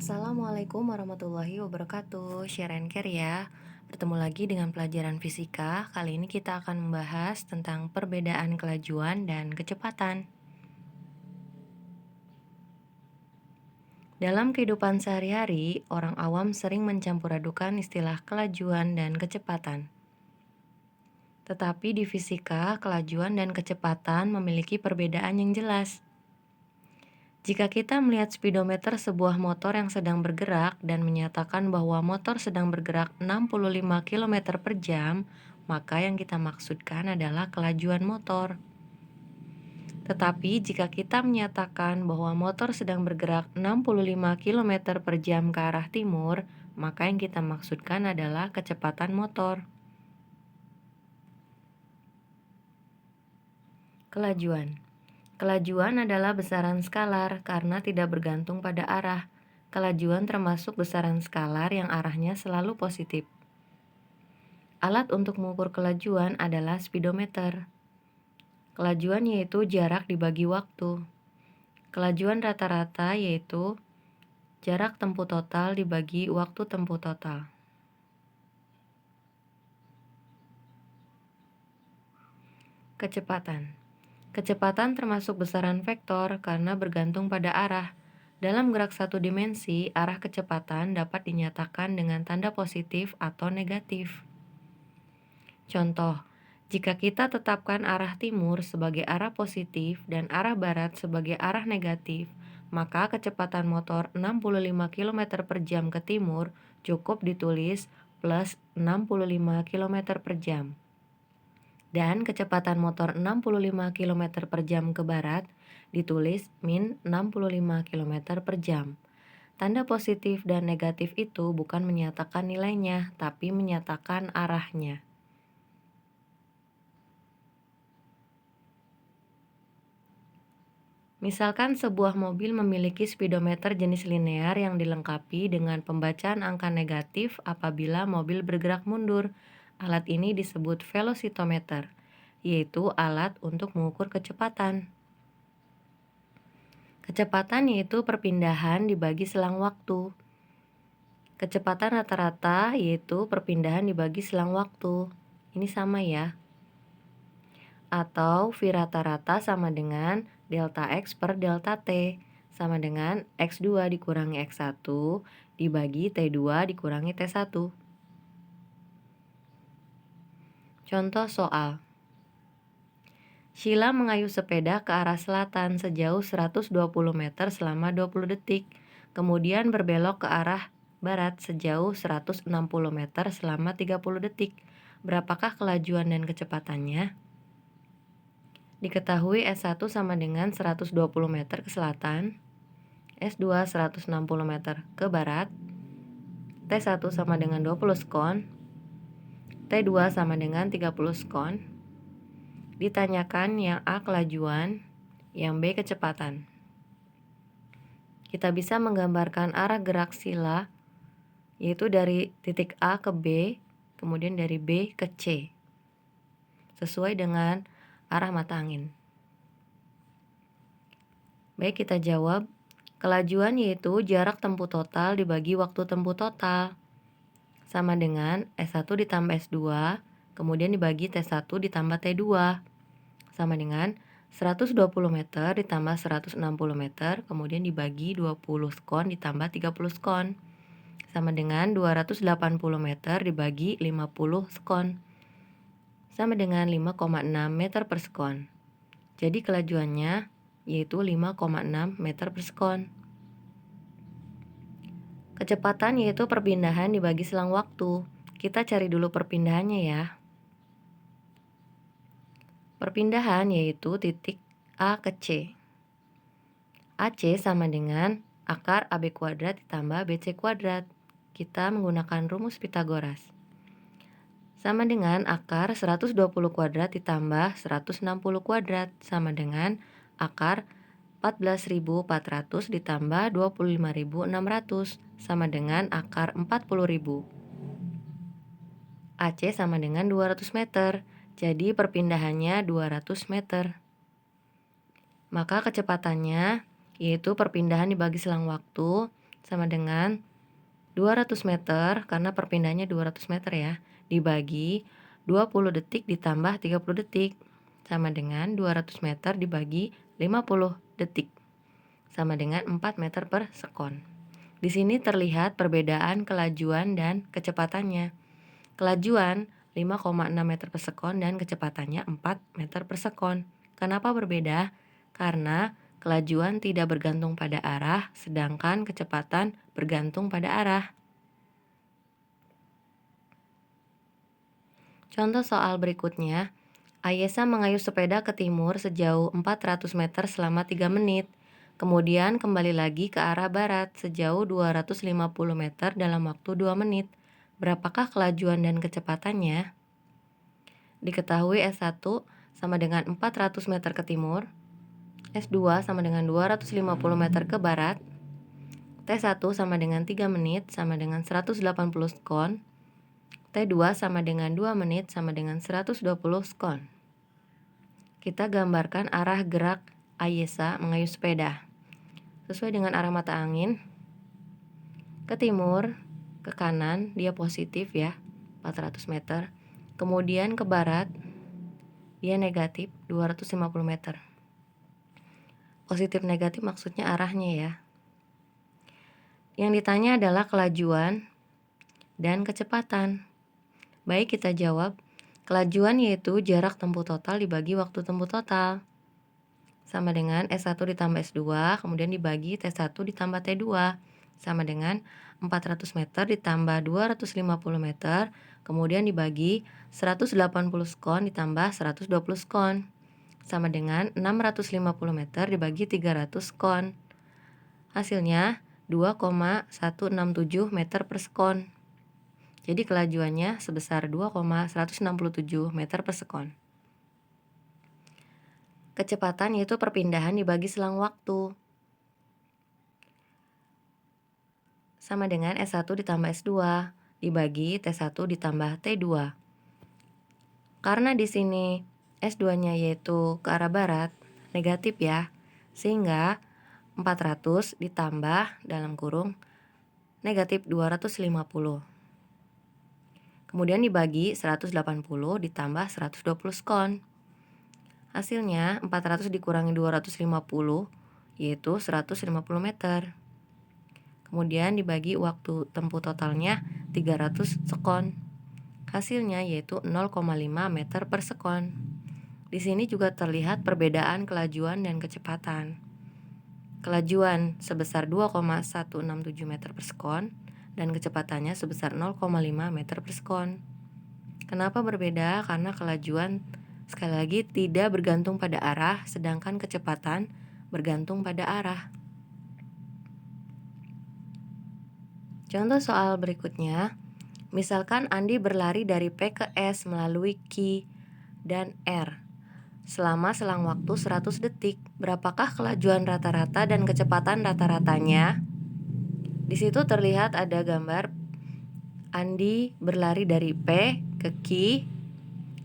Assalamualaikum warahmatullahi wabarakatuh. Share and care ya. Bertemu lagi dengan pelajaran fisika. Kali ini kita akan membahas tentang perbedaan kelajuan dan kecepatan. Dalam kehidupan sehari-hari, orang awam sering mencampur adukan istilah kelajuan dan kecepatan. Tetapi di fisika, kelajuan dan kecepatan memiliki perbedaan yang jelas. Jika kita melihat speedometer sebuah motor yang sedang bergerak dan menyatakan bahwa motor sedang bergerak 65 km per jam, maka yang kita maksudkan adalah kelajuan motor. Tetapi jika kita menyatakan bahwa motor sedang bergerak 65 km per jam ke arah timur, maka yang kita maksudkan adalah kecepatan motor. Kelajuan. Kelajuan adalah besaran skalar karena tidak bergantung pada arah. Kelajuan termasuk besaran skalar yang arahnya selalu positif. Alat untuk mengukur kelajuan adalah speedometer. Kelajuan yaitu jarak dibagi waktu. Kelajuan rata-rata yaitu jarak tempuh total dibagi waktu tempuh total. Kecepatan. Kecepatan termasuk besaran vektor karena bergantung pada arah. Dalam gerak satu dimensi, arah kecepatan dapat dinyatakan dengan tanda positif atau negatif. Contoh, jika kita tetapkan arah timur sebagai arah positif dan arah barat sebagai arah negatif, maka kecepatan motor 65 km per jam ke timur cukup ditulis plus 65 km per jam. Dan kecepatan motor 65 km per jam ke barat ditulis min 65 km per jam. Tanda positif dan negatif itu bukan menyatakan nilainya, tapi menyatakan arahnya. Misalkan sebuah mobil memiliki speedometer jenis linear yang dilengkapi dengan pembacaan angka negatif apabila mobil bergerak mundur. Alat ini disebut velocitometer, yaitu alat untuk mengukur kecepatan. Kecepatan yaitu perpindahan dibagi selang waktu. Kecepatan rata-rata yaitu perpindahan dibagi selang waktu. Ini sama ya. Atau V rata-rata sama dengan delta X per delta T sama dengan X2 dikurangi X1 dibagi T2 dikurangi T1. Contoh soal. Sheila mengayuh sepeda ke arah selatan sejauh 120 meter selama 20 detik, kemudian berbelok ke arah barat sejauh 160 meter selama 30 detik. Berapakah kelajuan dan kecepatannya? Diketahui S1 sama dengan 120 meter ke selatan, S2 160 meter ke barat, T1 sama dengan 20 skon, T2 sama dengan 30 skon. Ditanyakan yang A kelajuan, yang B kecepatan. Kita bisa menggambarkan arah gerak Sheila, yaitu dari titik A ke B, kemudian dari B ke C, sesuai dengan arah mata angin. Baik, kita jawab. Kelajuan yaitu jarak tempuh total dibagi waktu tempuh total. Sama dengan S1 ditambah S2, kemudian dibagi T1 ditambah T2. Sama dengan 120 meter ditambah 160 meter, kemudian dibagi 20 skon ditambah 30 skon. Sama dengan 280 meter dibagi 50 skon. Sama dengan 5,6 meter per skon. Jadi kelajuannya yaitu 5,6 meter per skon. Kecepatan yaitu perpindahan dibagi selang waktu. Kita cari dulu perpindahannya ya. Perpindahan yaitu titik A ke C. AC sama dengan akar AB kuadrat ditambah BC kuadrat. Kita menggunakan rumus Pitagoras. Sama dengan akar 120 kuadrat ditambah 160 kuadrat sama dengan akar 14.400 ditambah 25.600 sama dengan akar 40.000. AC sama dengan 200 meter, jadi perpindahannya 200 meter. Maka kecepatannya yaitu perpindahan dibagi selang waktu sama dengan 200 meter, karena perpindahannya 200 meter ya, dibagi 20 detik ditambah 30 detik, sama dengan 200 meter dibagi 50 detik, sama dengan 4 meter per sekon. Di sini terlihat perbedaan kelajuan dan kecepatannya. Kelajuan 5,6 meter per sekon dan kecepatannya 4 meter per sekon. Kenapa berbeda? Karena kelajuan tidak bergantung pada arah, sedangkan kecepatan bergantung pada arah. Contoh soal berikutnya, Ayesa mengayuh sepeda ke timur sejauh 400 meter selama 3 menit. Kemudian kembali lagi ke arah barat sejauh 250 meter dalam waktu 2 menit. Berapakah kelajuan dan kecepatannya? Diketahui S1 sama dengan 400 meter ke timur, S2 sama dengan 250 meter ke barat, T1 sama dengan 3 menit sama dengan 180 skon, T2 sama dengan 2 menit sama dengan 120 skon. Kita gambarkan arah gerak Ayesa mengayuh sepeda. Sesuai dengan arah mata angin, ke timur, ke kanan dia positif ya, 400 meter. Kemudian ke barat, dia negatif 250 meter. Positif negatif maksudnya arahnya ya. Yang ditanya adalah kelajuan dan kecepatan. Baik, kita jawab. Kelajuan yaitu jarak tempuh total dibagi waktu tempuh total. Sama dengan S1 ditambah S2, kemudian dibagi T1 ditambah T2. Sama dengan 400 meter ditambah 250 meter, kemudian dibagi 180 skon ditambah 120 skon. Sama dengan 650 meter dibagi 300 skon. Hasilnya 2,167 meter per sekon. Jadi kelajuannya sebesar 2,167 meter per sekon. Kecepatan yaitu perpindahan dibagi selang waktu. Sama dengan S1 ditambah S2 dibagi T1 ditambah T2. Karena di sini S2-nya yaitu ke arah barat, negatif ya. Sehingga 400 ditambah dalam kurung negatif 250. Kemudian dibagi 180 ditambah 120 skon. Hasilnya 400 dikurangi 250 yaitu 150 meter. Kemudian dibagi waktu tempuh totalnya 300 sekon. Hasilnya yaitu 0,5 meter per sekon. Di sini juga terlihat perbedaan kelajuan dan kecepatan. Kelajuan sebesar 2,167 meter per sekon dan kecepatannya sebesar 0,5 meter per sekon. Kenapa berbeda? Karena kelajuan sekali lagi tidak bergantung pada arah, sedangkan kecepatan bergantung pada arah. Contoh soal berikutnya, misalkan Andi berlari dari P ke S melalui Q dan R selama selang waktu 100 detik. Berapakah kelajuan rata-rata dan kecepatan rata-ratanya? Di situ terlihat ada gambar Andi berlari dari P ke Q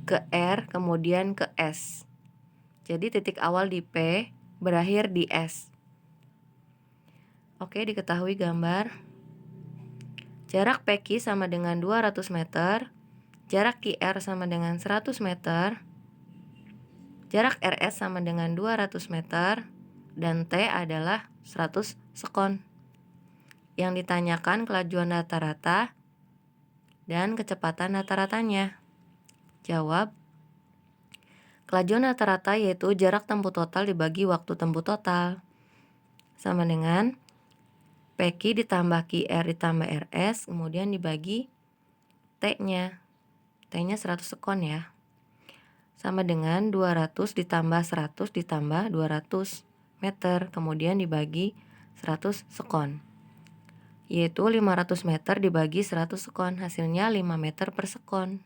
ke R kemudian ke S. Jadi titik awal di P berakhir di S. Oke, diketahui gambar. Jarak PQ sama dengan 200 meter, jarak QR sama dengan 100 meter, jarak RS sama dengan 200 meter, dan T adalah 100 sekon. Yang ditanyakan kelajuan rata-rata dan kecepatan rata-ratanya. Jawab. Kelajuan rata-rata yaitu jarak tempuh total dibagi waktu tempuh total. Sama dengan PQ ditambah QR ditambah RS, kemudian dibagi T-nya. T-nya 100 sekon ya. Sama dengan 200 ditambah 100 ditambah 200 meter, kemudian dibagi 100 sekon. Yaitu 500 meter dibagi 100 sekon, hasilnya 5 meter per sekon.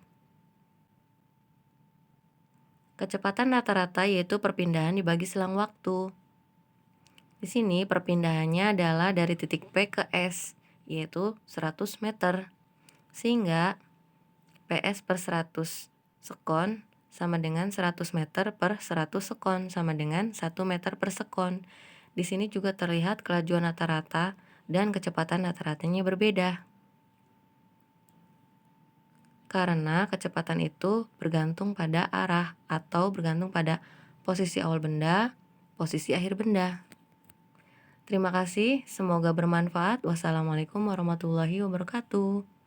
Kecepatan rata-rata yaitu perpindahan dibagi selang waktu. Di sini perpindahannya adalah dari titik P ke S, yaitu 100 meter. Sehingga PS per 100 sekon sama dengan 100 meter per 100 sekon sama dengan 1 meter per sekon. Di sini juga terlihat kelajuan rata-rata dan kecepatan rata-ratanya berbeda. Karena kecepatan itu bergantung pada arah atau bergantung pada posisi awal benda, posisi akhir benda. Terima kasih, semoga bermanfaat. Wassalamualaikum warahmatullahi wabarakatuh.